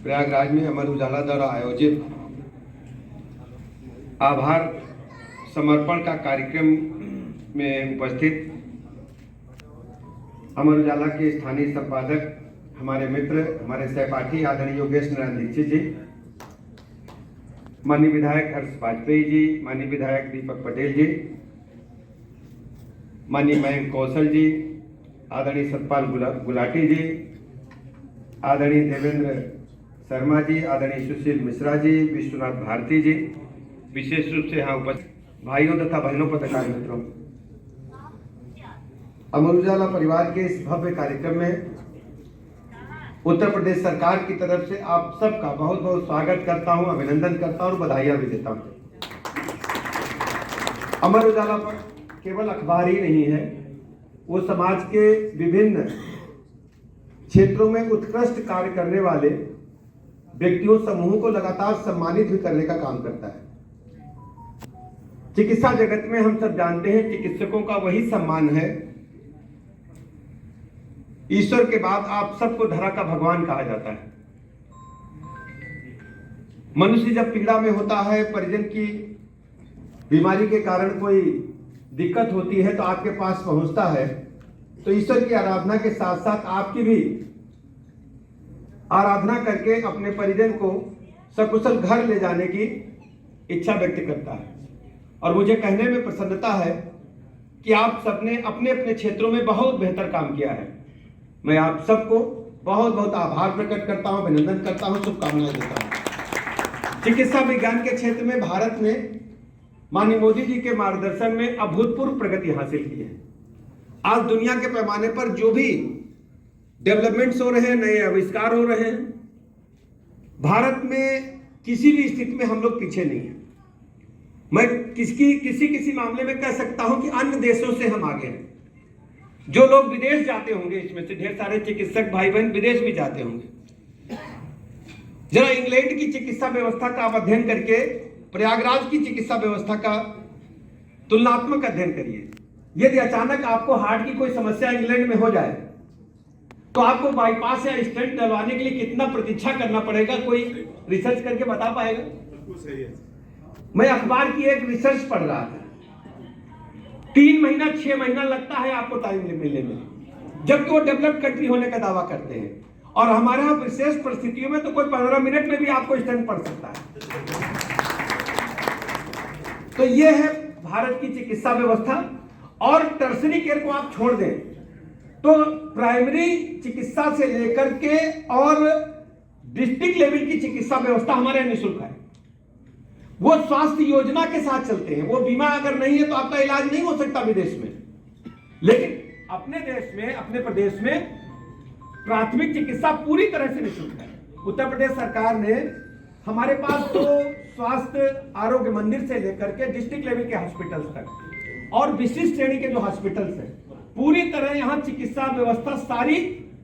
प्रयागराज में अमर उजाला द्वारा आयोजित आभार समर्पण का कार्यक्रम में उपस्थित अमर उजाला के स्थानीय संपादक, हमारे मित्र, हमारे सहपाठी आदरणीय योगेश नारायण दीक्षित जी, माननीय विधायक हर्ष वाजपेयी जी, माननीय विधायक दीपक पटेल जी, माननीय मयंक कौशल जी, आदरणीय सतपाल गुलाटी जी, आदरणीय देवेंद्र शर्मा जी, आदरणीय सुशील मिश्रा जी, विश्वनाथ भारती जी, विशेष रूप से यहाँ उपस्थित भाइयों तथा बहनों पत्रकार मित्रों, अमर उजाला परिवार के इस भव्य कार्यक्रम में उत्तर प्रदेश सरकार की तरफ से आप सबका बहुत बहुत स्वागत करता हूं, अभिनंदन करता हूं और बधाइयां भी देता हूं। अमर उजाला पर केवल अखबार ही नहीं है, वो समाज के विभिन्न क्षेत्रों में उत्कृष्ट कार्य करने वाले व्यक्तियों समूहों को लगातार सम्मानित भी करने का काम करता है। चिकित्सा जगत में हम सब जानते हैं, चिकित्सकों का वही सम्मान है। ईश्वर के बाद आप सबको धरा का भगवान कहा जाता है। मनुष्य जब पीड़ा में होता है, परिजन की बीमारी के कारण कोई दिक्कत होती है तो आपके पास पहुंचता है, तो ईश्वर की आराधना के साथ साथ आपकी भी आराधना करके अपने परिजन को सकुशल घर ले जाने की इच्छा व्यक्त करता है। और मुझे कहने में प्रसन्नता है कि आप सबने अपने अपने क्षेत्रों में बहुत बेहतर काम किया है। मैं आप सबको बहुत बहुत आभार प्रकट करता हूं, अभिनंदन करता हूं, शुभकामनाएं देता हूं। चिकित्सा विज्ञान के क्षेत्र में भारत ने माननीय मोदी जी के मार्गदर्शन में अभूतपूर्व प्रगति हासिल की है। आज दुनिया के पैमाने पर जो भी डेवलपमेंट्स हो रहे हैं, नए आविष्कार हो रहे हैं, भारत में किसी भी स्थिति में हम लोग पीछे नहीं हैं। मैं किसी मामले में कह सकता हूं कि अन्य देशों से हम आगे हैं। जो लोग विदेश जाते होंगे, इसमें से ढेर सारे चिकित्सक भाई बहन विदेश भी जाते होंगे, जरा इंग्लैंड की चिकित्सा व्यवस्था का आप अध्ययन करके प्रयागराज की चिकित्सा व्यवस्था का तुलनात्मक अध्ययन करिए। यदि अचानक आपको हार्ट की कोई समस्या इंग्लैंड में हो जाए तो आपको बाईपास या स्टेंट डलवाने के लिए कितना प्रतीक्षा करना पड़ेगा, कोई रिसर्च करके बता पाएगा? मैं अखबार की एक रिसर्च पढ़ रहा था, 3 महीना 6 महीना लगता है आपको टाइम मिलने में, जबकि वो डेवलप्ड कंट्री होने का दावा करते हैं। और हमारे यहाँ विशेष परिस्थितियों में तो कोई 15 मिनट में भी आपको स्टेंट पड़ सकता है। तो ये है भारत की चिकित्सा व्यवस्था। और टर्सरी केयर को आप छोड़ दें तो प्राइमरी चिकित्सा से लेकर के और डिस्ट्रिक्ट लेवल की चिकित्सा व्यवस्था हमारे यहाँ निःशुल्क है। वो स्वास्थ्य योजना के साथ चलते हैं। वो बीमा अगर नहीं है तो आपका इलाज नहीं हो सकता विदेश में। लेकिन अपने देश में, अपने प्रदेश में प्राथमिक चिकित्सा पूरी तरह से निःशुल्क है। उत्तर प्रदेश सरकार ने हमारे पास तो स्वास्थ्य आरोग्य मंदिर से लेकर के डिस्ट्रिक्ट लेवल के हॉस्पिटल्स तक और विशिष्ट श्रेणी के जो हॉस्पिटल्स हैं, पूरी तरह यहाँ चिकित्सा व्यवस्था सारी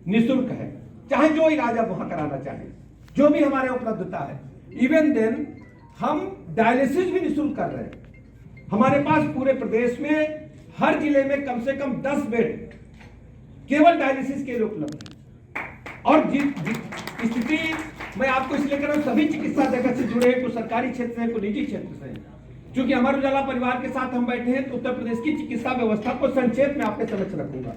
निःशुल्क है। चाहे जो इलाज आप वहां कराना चाहें, जो भी हमारे उपलब्धता है। इवन देन हम डायलिसिस भी निःशुल्क कर रहे हैं। हमारे पास पूरे प्रदेश में हर जिले में कम से कम 10 बेड केवल डायलिसिस के लिए उपलब्ध है। और स्थिति मैं आपको इसलिए कर रहा हूं, सभी चिकित्सा जगत से जुड़े हैं, कुछ सरकारी क्षेत्र से, कुछ निजी क्षेत्र से। क्योंकि अमर उजाला परिवार के साथ हम बैठे हैं तो उत्तर प्रदेश की चिकित्सा व्यवस्था को संक्षेप में आपके समक्ष रखूंगा।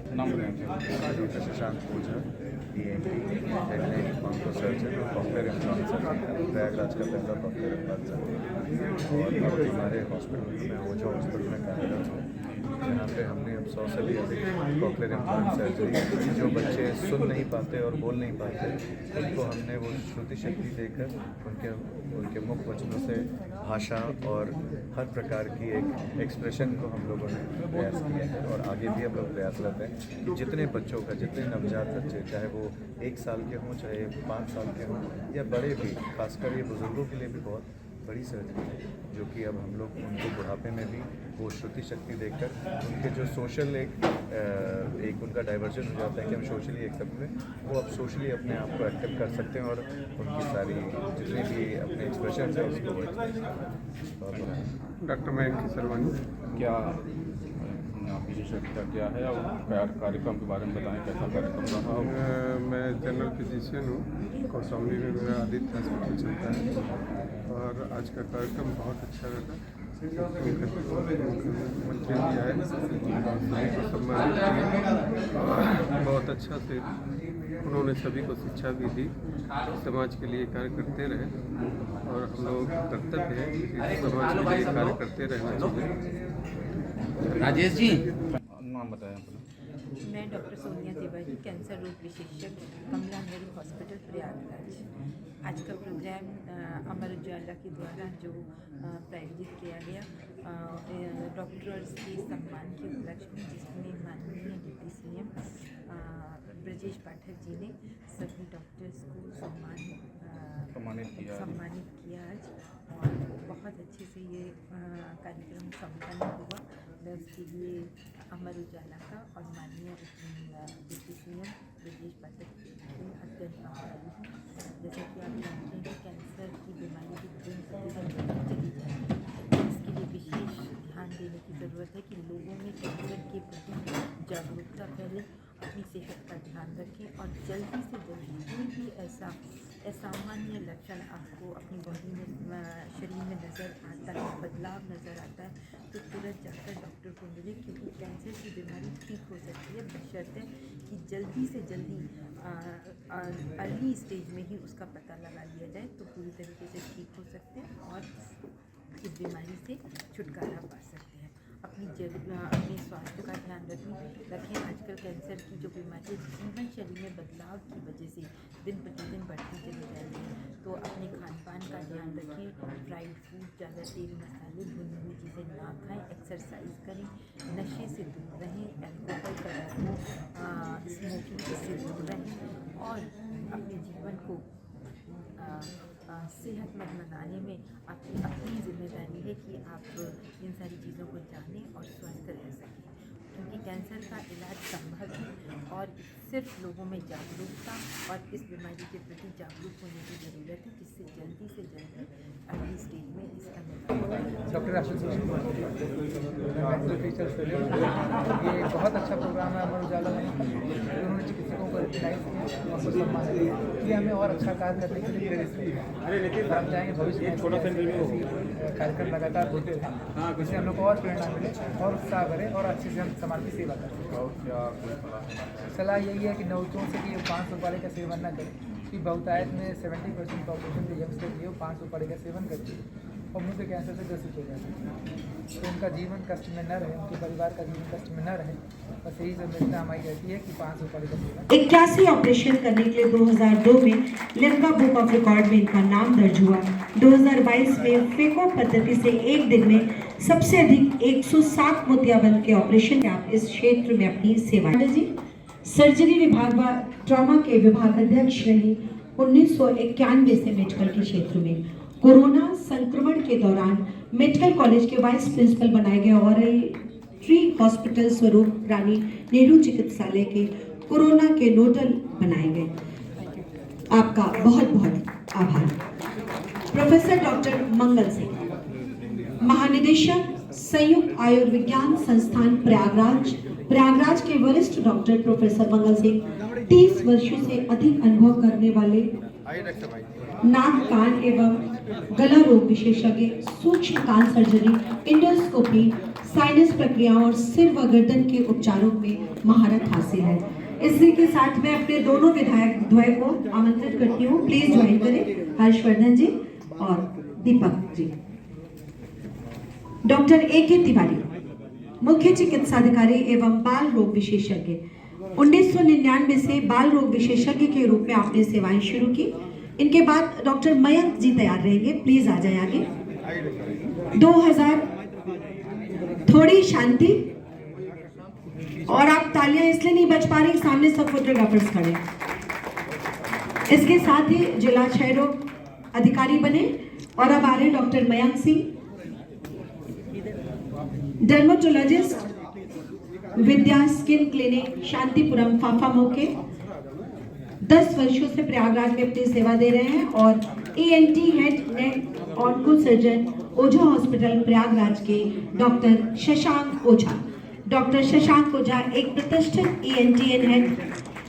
प्रयागराज का पहला डॉक्टर और हमारे हॉस्पिटल में ओझा हॉस्पिटल में कार्यरत हूँ, जहाँ पे हमने अब 100 से भी अधिक कॉक्लियर इम्प्लांट सर्जरी, जो बच्चे सुन नहीं पाते और बोल नहीं पाते, उनको हमने वो श्रुति शक्ति देकर उनके मुख वचनों से भाषा और हर प्रकार की एक एक्सप्रेशन को हम लोगों ने प्रयास किया है। और आगे भी हम लोग प्रयासरत हैं कि जितने बच्चों का, जितने नवजात बच्चे, चाहे वो 1 साल के हों, चाहे 5 साल के हों या बड़े भी, खासकर ये बुजुर्गों के लिए भी बहुत बड़ी सर्जरी है, जो कि अब हम लोग उनको बुढ़ापे में भी वो श्रुति शक्ति देकर उनके जो सोशल एक उनका डाइवर्जन हो जाता है कि हम सोशली एक्सेप्ट में, वो अब सोशली अपने आप को एक्टिव कर सकते हैं और उनकी सारी जितनी भी अपने एक्सप्रेशन है उसको। डॉक्टर मयंक शर्मा, क्या आपने आप विशेषज्ञता किया है और कार्यक्रम के बारे में बताएं, कैसा कार्यक्रम रहा? मैं जनरल फिजिशियन हूँ, कौशाम्बी में मेरा आदित्य हॉस्पिटल चलता है और आज का कार्यक्रम बहुत अच्छा रहा। मुख्यमंत्री जी आए, सभी को सम्मानित किया, बहुत अच्छा से उन्होंने सभी को शिक्षा भी दी, समाज के लिए कार्य करते रहे और हम लोगों का कर्तव्य है कि समाज के लिए कार्य करते रहना चाहिए। राजेश जी, नाम बताएं अपना। मैं डॉक्टर सोनिया तिवारी, कैंसर रोग विशेषज्ञ, कमला नेहरू हॉस्पिटल प्रयागराज। आज का प्रोग्राम अमर उजाला के द्वारा जो प्रायोजित किया गया डॉक्टर्स के सम्मान के उपलक्ष्य में, जिसमें माननीय डिप्टी सीएम ब्रजेश पाठक जी ने सभी डॉक्टर्स को सम्मानित किया आज, और बहुत अच्छे से ये कार्यक्रम संपन्न हुआ। मैं उसके लिए अमर उजाला का और माननीय डिप्टी सीएम ब्रजेश पाठक जी अत्यंत आभारी हूँ। जैसा कि आप जानते हैं कि कैंसर की बीमारी की दिन प्रतिदिन चली जाती है, इसके लिए विशेष ध्यान देने की ज़रूरत है कि लोगों में कैंसर के प्रति जागरूकता फैले, अपनी सेहत का ध्यान रखें और जल्दी से जल्दी कोई भी ऐसा असामान्य लक्षण आपको अपनी बॉडी में शरीर में नज़र आता है, बदलाव नज़र आता है, तो तुरंत जाकर डॉक्टर को मिले, क्योंकि कैंसर की बीमारी ठीक हो सकती है बशर्ते कि जल्दी से जल्दी अर्ली स्टेज में ही उसका पता लगा लिया जाए, तो पूरी तरीके से ठीक हो सकते हैं और इस बीमारी से छुटकारा पा सकते हैं। अपने स्वास्थ्य का ध्यान रखें। आजकल कैंसर की जो बीमारी जीवन शैली में बदलाव की वजह से दिन प्रतिदिन बढ़ती चली जा रही है, तो अपने खान पान का ध्यान रखें। फ्राइड फूड, ज़्यादा तेल मसाले, भुनी हुई चीज़ें ना खाएं, एक्सरसाइज करें, नशे से दूर रहें, एल्कोहल, तंबाकू, स्मोकिंग से दूर रहें और अपने जीवन को सेहतमंद बनाने में अपनी जिम्मेदारी है कि आप इन सारी चीज़ों को जानें और स्वस्थ रह सकें, क्योंकि कैंसर का इलाज संभव है और सिर्फ लोगों में जागरूकता और इस बीमारी के प्रति जागरूक होने की ज़रूरत है, जिससे जल्दी से जल्दी अगली स्टेज में इसका निदान। डॉक्टर आशीष टीचर्स फेलो, ये बहुत अच्छा प्रोग्राम है अमर उजाला में। उन्होंने चिकित्सकों को रिकग्नाइज किया और सम्मान दिया कि हमें और अच्छा कार्य करने के लिए प्रेरित किया। हम चाहेंगे भविष्य में कार्यक्रम लगातार होते रहें, जिससे हम लोग को और प्रेरणा मिले और उत्साह बढ़े और अच्छे से हम समाज की सेवा करें। सलाह यही है कि नवजों से कि 500 रुपये का सेवन न करें, कि बहुतायत में 70% पॉपुलेशन जो यंगस्टर थी वो 500 रुपये का सेवन करती है और मुँह के कैंसर से ग्रसित हो जाती है, तो उनका जीवन कष्ट में न रहे, उनके परिवार का जीवन कष्ट में न रहे। बस यही संवेदना हमारी रहती है कि 500 रुपये का सेवन। 81 ऑपरेशन करने के लिए 2002 में लिम्का बुक ऑफ रिकॉर्ड में इनका नाम दर्ज हुआ। 2022 में फेको पद्धति से एक दिन में सबसे अधिक 107 मोतियाबिंद के ऑपरेशन आप इस क्षेत्र में अपनी सेवा जी सर्जरी विभाग व ट्रॉमा के विभाग अध्यक्ष रहे 1991 से मेडिकल के क्षेत्र में। कोरोना संक्रमण के दौरान मेडिकल कॉलेज के वाइस प्रिंसिपल बनाए गए और ट्री हॉस्पिटल स्वरूप रानी नेहरू चिकित्सालय के कोरोना के नोडल बनाए गए। आपका बहुत बहुत आभार। प्रोफेसर डॉक्टर मंगल सिंह, महानिदेशक संयुक्त आयुर्विज्ञान संस्थान प्रयागराज के वरिष्ठ डॉक्टर प्रोफेसर मंगल सिंह 30 वर्षों से अधिक अनुभव करने वाले नाक, कान एवं गला रोग विशेषज्ञ, सूक्ष्म कान सर्जरी, इंडोस्कोपी, साइनस प्रक्रियाओं और सिर व गर्दन के उपचारों में महारत हासिल है। इसी के साथ मैं अपने दोनों विधायक द्वय को आमंत्रित करती हूँ, प्लीज ज्वाइन करें, हर्षवर्धन जी और दीपक जी। Doctor A.K. तिवारी, मुख्य चिकित्साधिकारी एवं बाल रोग विशेषज्ञ। 1999 से बाल रोग विशेषज्ञ के रूप में आपने सेवाएं शुरू की। इनके बाद डॉक्टर मयंक जी तैयार रहेंगे, प्लीज आ जाए आगे। 2000, थोड़ी शांति। और आप तालियां इसलिए नहीं बज पा रही, सामने सब फोटोग्राफर्स खड़े। इसके साथ ही जिला क्षय रोग अधिकारी बने और अब आ रहे डॉक्टर मयंक सिंह, डर्मेटोलॉजिस्ट, विद्या स्किन क्लिनिक, शांतिपुरम, फाफा मोके। 10 वर्षों से प्रयागराज में अपनी सेवा दे रहे हैं और ENT head neck onco surgeon Ojha hospital Prayagraj के डॉक्टर शशांक ओझा। डॉक्टर शशांक ओझा एक प्रतिष्ठित ENT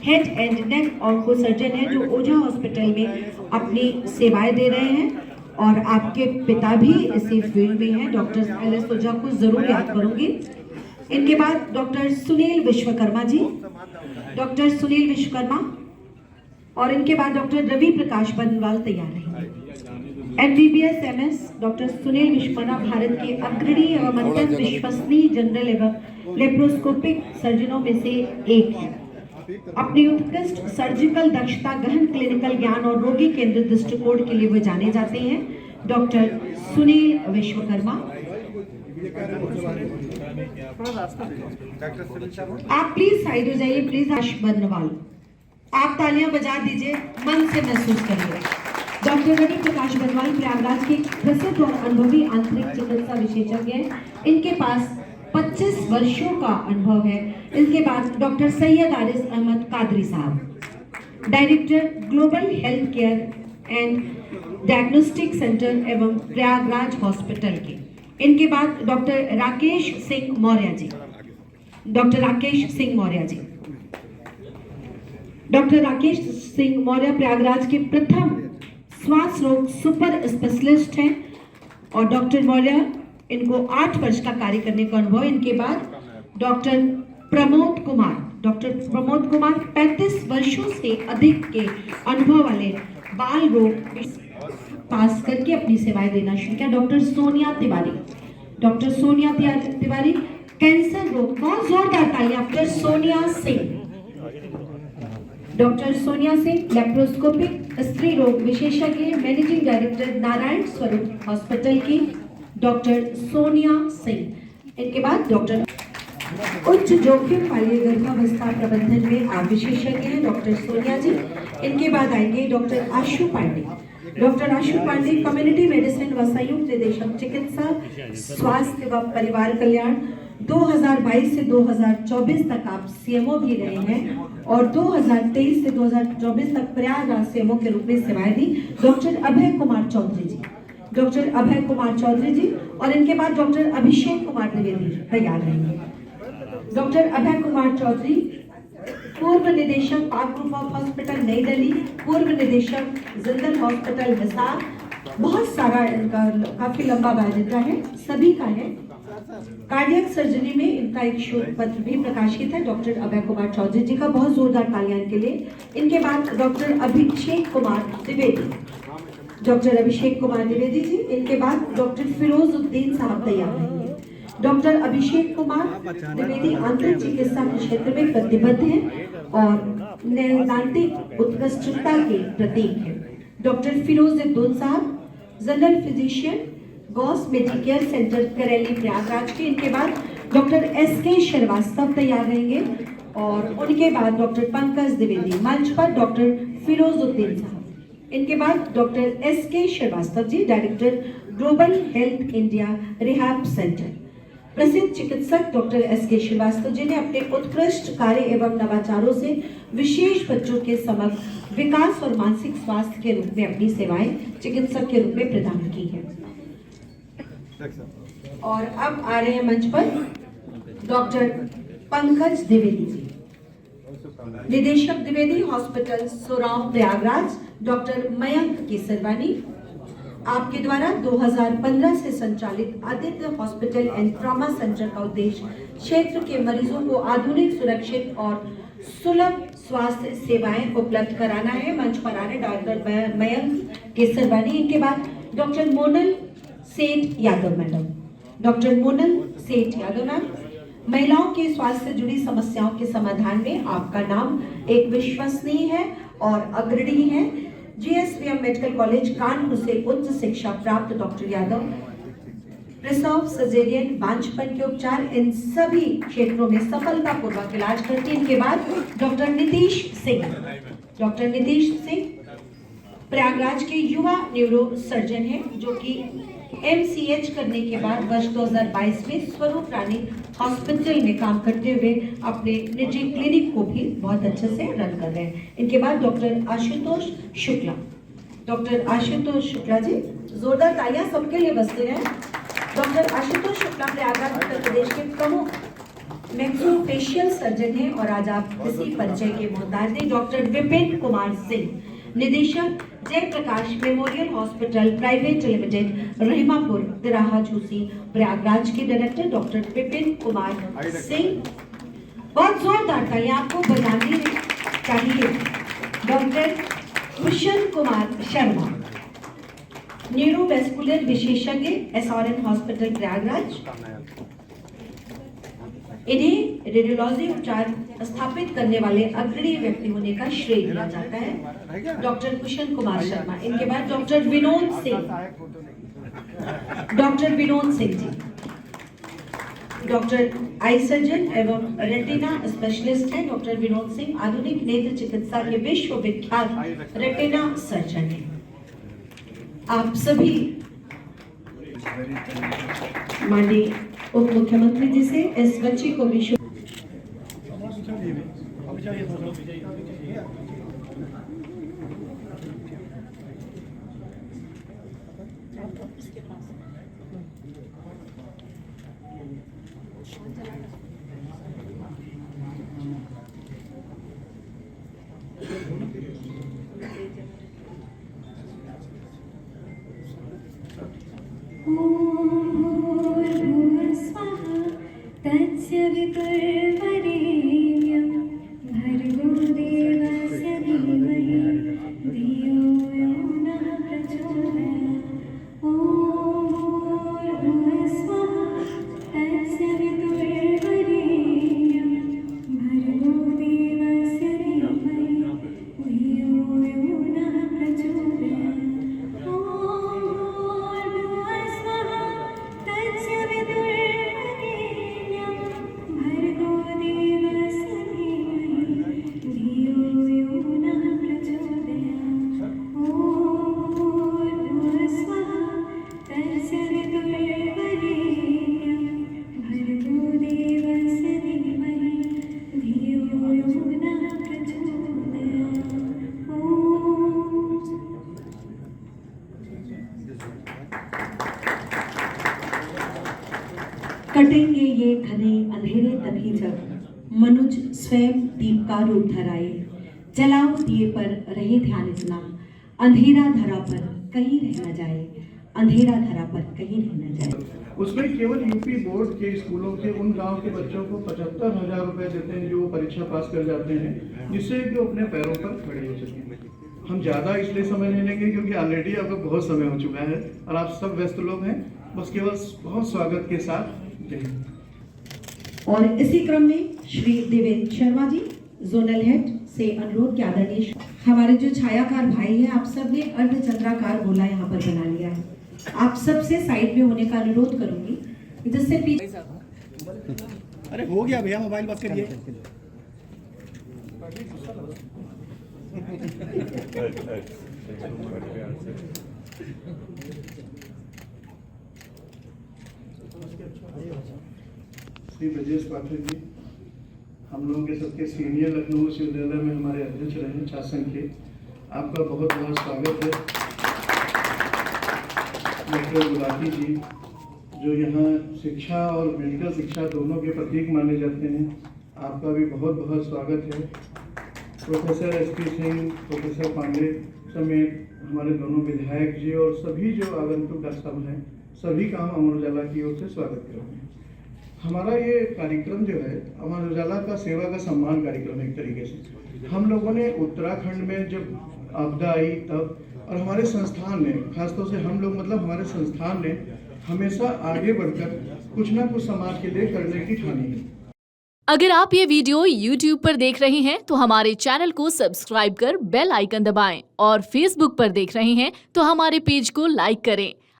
head and neck onco surgeon है जो ओझा हॉस्पिटल में अपनी सेवाएं दे रहे हैं और आपके पिता भी इसी फील्ड में हैं। डॉक्टर LS ओझा को जरूर याद करूंगी। इनके बाद डॉक्टर सुनील विश्वकर्मा जी, डॉक्टर सुनील विश्वकर्मा, और इनके बाद डॉक्टर रवि प्रकाश बनवाल तैयार रहेंगे। MBBS MS doctor Sunil Vishwakarma Bharat के अग्रणी एवं अत्यंत विश्वसनीय जनरल एवं लेप्रोस्कोपिक सर्जनों में से एक है। अपनी उत्कृष्ट सर्जिकल दक्षता, गहन क्लिनिकल ज्ञान और रोगी केंद्रित दृष्टिकोण के लिए वो जाने जाते हैं। डॉक्टर सुनील विश्वकर्मा, आप प्लीज साइड हो जाइए प्लीज। आश बनवाल, आप तालियां बजा दीजिए, मन से महसूस करिए। डॉक्टर रवि प्रकाश बनवाल प्रयागराज के प्रसिद्ध और अनुभवी आंतरिक चिकित्सा विशेषज्ञ हैं। इनके पास 25 वर्षों का अनुभव है। इनके बाद डॉक्टर सैयद आरिस अहमद कादरी साहब, director global health care and diagnostic centre एवं प्रयागराज हॉस्पिटल के। इनके बाद doctor Rakesh Singh Maurya ji, doctor Rakesh Singh Maurya ji, doctor Rakesh Singh Maurya Prayagraj के प्रथम श्वास रोग सुपर स्पेशलिस्ट हैं और डॉक्टर मौर्य इनको 8 वर्ष का कार्य करने का अनुभव। इनके बाद डॉक्टर प्रमोद कुमार, डॉक्टर प्रमोद कुमार 35 वर्षों से अधिक के अनुभव वाले बाल रोग पास करके अपनी सेवाएं देना शुरू किया। Doctor Sonia Tiwari, doctor Sonia Tiwari cancer रोग, बहुत जोरदार तालियां। Doctor Sonia Singh, doctor Sonia Singh laparoscopic स्त्री रोग विशेषज्ञ, मैनेजिंग डायरेक्टर नारायण स्वरूप हॉस्पिटल की डॉक्टर सोनिया सिंह। इनके बाद डॉक्टर उच्च जोखिम वाले गर्भावस्था प्रबंधन में आप विशेषज्ञ हैं डॉक्टर सोनिया जी। इनके बाद आएंगे डॉक्टर आशु पांडे, डॉक्टर आशु पांडे कम्युनिटी मेडिसिन व संयुक्त निदेशक चिकित्सा स्वास्थ्य व परिवार कल्याण। 2022 से 2024 तक आप CMO भी रहे हैं और 2023 से 2024 तक प्रयागराज CMO के रूप में सेवाएं दी। डॉक्टर अभय कुमार चौधरी जी, डॉक्टर अभय कुमार चौधरी जी, और इनके बाद डॉक्टर अभिषेक कुमार द्विवेदी तैयार रहेंगे। डॉक्टर अभय कुमार चौधरी पूर्व निदेशक पाक ग्रुप ऑफ हॉस्पिटल नई दिल्ली, पूर्व निदेशक जिंदल हॉस्पिटल हिसार। बहुत सारा इनका काफी लंबा बायोडाटा है, सभी का है। कार्डियक सर्जरी में इनका एक शोध पत्र भी प्रकाशित है डॉक्टर अभय कुमार चौधरी जी का। बहुत जोरदार तालियां इनके लिए। इनके बाद डॉक्टर अभिषेक कुमार द्विवेदी, डॉक्टर अभिषेक कुमार द्विवेदी जी। इनके बाद डॉक्टर फिरोजुद्दीन साहब तैयार रहेंगे। डॉक्टर अभिषेक कुमार द्विवेदी आंतरिक चिकित्सा के क्षेत्र में प्रतिबद्ध हैं और नैदानिक उत्कृष्टता के प्रतीक हैं। डॉक्टर फिरोजुद्दीन साहब general physician, Ghaus medicare centre Kareli Prayagraj के। इनके बाद डॉक्टर SK श्रीवास्तव तैयार रहेंगे और उनके बाद डॉक्टर पंकज द्विवेदी। मंच पर डॉक्टर फिरोजुद्दीन साहब। इनके बाद doctor SK Srivastava ji, director global health India rehab centre. प्रसिद्ध चिकित्सक डॉक्टर SK श्रीवास्तव जी ने अपने उत्कृष्ट कार्य एवं नवाचारों से विशेष बच्चों के समग्र विकास और मानसिक स्वास्थ्य के रूप में अपनी सेवाएं चिकित्सक के रूप में प्रदान की है। और अब आ रहे हैं मंच पर डॉक्टर पंकज द्विवेदी जी, निदेशक द्विवेदी हॉस्पिटल सोराव प्रयागराज। डॉक्टर मयंक केसरवानी, आपके द्वारा 2015 से संचालित Aditya hospital and trauma centre का उद्देश्य क्षेत्र के मरीजों को आधुनिक, सुरक्षित और सुलभ स्वास्थ्य सेवाएं उपलब्ध कराना है। मंच पर आ रहे डॉक्टर मयंक केसरवानी। इनके बाद डॉक्टर मोनल सेठ यादव मैडम, डॉक्टर मोनल सेठ यादव मैम। महिलाओं के स्वास्थ्य से जुड़ी समस्याओं के समाधान में आपका नाम एक विश्वसनीय है और अग्रणी है। GSVM मेडिकल कॉलेज कानपुर से उच्च शिक्षा प्राप्त डॉक्टर यादव प्रसव, सर्जरियन, बांझपन के उपचार, इन सभी क्षेत्रों में सफलतापूर्वक इलाज करते हैं। इनके बाद डॉक्टर नीतीश सिंह, डॉक्टर नीतीश सिंह प्रयागराज के युवा न्यूरो सर्जन हैं जो कि MCH करने के बाद वर्ष 2022 में स्वरूप रानी हॉस्पिटल में काम करते हुए अपने निजी क्लिनिक को भी बहुत अच्छे से रन कर रहे हैं। इनके बाद डॉक्टर आशुतोष शुक्ला, डॉक्टर आशुतोष शुक्ला जी, जोरदार तालियां सबके लिए बजते हैं। डॉक्टर आशुतोष शुक्ला प्रयागराज उत्तर प्रदेश के प्रमुख मैक्रोफेशियल सर्जन हैं और आज आप इसी परिचय के मोहताज हैं। डॉक्टर विपिन कुमार सिंह, निदेशक Jayprakash memorial hospital private limited, Rahimapur, तिराहा, झूसी, प्रयागराज के डायरेक्टर डॉक्टर विपिन कुमार सिंह। बहुत जोरदार तालियां आपको बजानी चाहिए। डॉक्टर कुशन कुमार शर्मा, न्यूरोवेस्कुलर विशेषज्ञ, SRN हॉस्पिटल प्रयागराज। इन्हें रेडियोलॉजी उपचार स्थापित करने वाले अग्रणी व्यक्ति होने का श्रेय दिया जाता है। डॉक्टर कुशन कुमार शर्मा। इनके बाद doctor Vinod Singh ji, doctor eye surgeon एवं रेटिना स्पेशलिस्ट हैं। डॉक्टर विनोद सिंह आधुनिक नेत्र चिकित्सा के विश्वविख्यात रेटिना सर्जन हैं। आप सभी माननीय उप मुख्यमंत्री जी से इस बच्ची को विश्व तस्य वितुर्वरेण्यं भर्गो देवस्य धीमहि धियो यो नः प्रचोदयात्। ॐ भूर्भुवस्सुवः तस्य वितुर्वरेण्यं भर्गो देवस्य धीमहि धियो यो नः प्रचोदयात्। ॐ भूर्भुवस्सुवः तस्य वितुर्वरेण्यं भर्गो देवस्य धीमहि धियो यो नः प्रचोदयात्। ॐ भूर्भुवस्सुवः तस्य वितुर्वरेण्यं भर्गो देवस्य धीमहि धियो यो नः प्रचोदयात्। कटेंगे ये घने अंधेरे तभी जब मनुज स्वयं दीप का रूप धराए। जलाओ दिए पर रहे ध्यान इतना, अंधेरा धरा पर कहीं रह न जाए, अंधेरा धरा पर कहीं रह न जाए। उसमें केवल यूपी बोर्ड के स्कूलों के उन गांव के बच्चों को 75,000 रुपए देते हैं जो परीक्षा पास कर जाते हैं, जिससे कि वो अपने पैरों पर खड़े हो सकें। हम ज़्यादा इसलिए समय नहीं लेंगे क्योंकि ऑलरेडी आपका बहुत समय हो चुका है और आप सब व्यस्त लोग हैं। बस केवल बहुत स्वागत के साथ जय हिंद। और इसी क्रम में श्री देवेंद्र शर्मा जी, जोनल हेड से अनुरोध के आदरणीय हमारे जो छायाकार भाई हैं, आप सब ने अर्धचंद्राकार गोला यहाँ पर बना लिया है। आप सबसे साइड में होने का अनुरोध करूंगी जिससे पीछे। अरे हो गया भैया, मोबाइल बंद करिए। श्री ब्रजेश पाठक जी, हम लोगों के सबके सीनियर लखनऊ विश्वविद्यालय में हमारे अध्यक्ष रहे छात्र संघ के, आपका बहुत बहुत स्वागत है। डॉक्टर गुलाटी जी, जो यहाँ शिक्षा और मेडिकल शिक्षा दोनों के प्रतीक माने जाते हैं, आपका भी बहुत बहुत स्वागत है। Professor SP Singh, professor Pandey समेत हमारे दोनों विधायक जी और सभी जो आगंतुक डॉक्टर साहब हैं, सभी का हम अमर उजाला की ओर से स्वागत करेंगे। हमारा ये कार्यक्रम जो है अमर उजाला का सेवा का सम्मान कार्यक्रम है। एक तरीके से हम लोगों ने उत्तराखंड में जब आपदा आई तब, और हमारे संस्थान ने, खासतौर से हम लोग मतलब हमारे संस्थान ने हमेशा आगे बढ़कर कुछ ना कुछ समाज के लिए करने की ठानी है। अगर आप ये वीडियो YouTube पर देख रहे हैं तो हमारे चैनल को सब्सक्राइब कर बेल आइकन दबाएं और Facebook पर देख रहे हैं तो हमारे पेज को लाइक करें।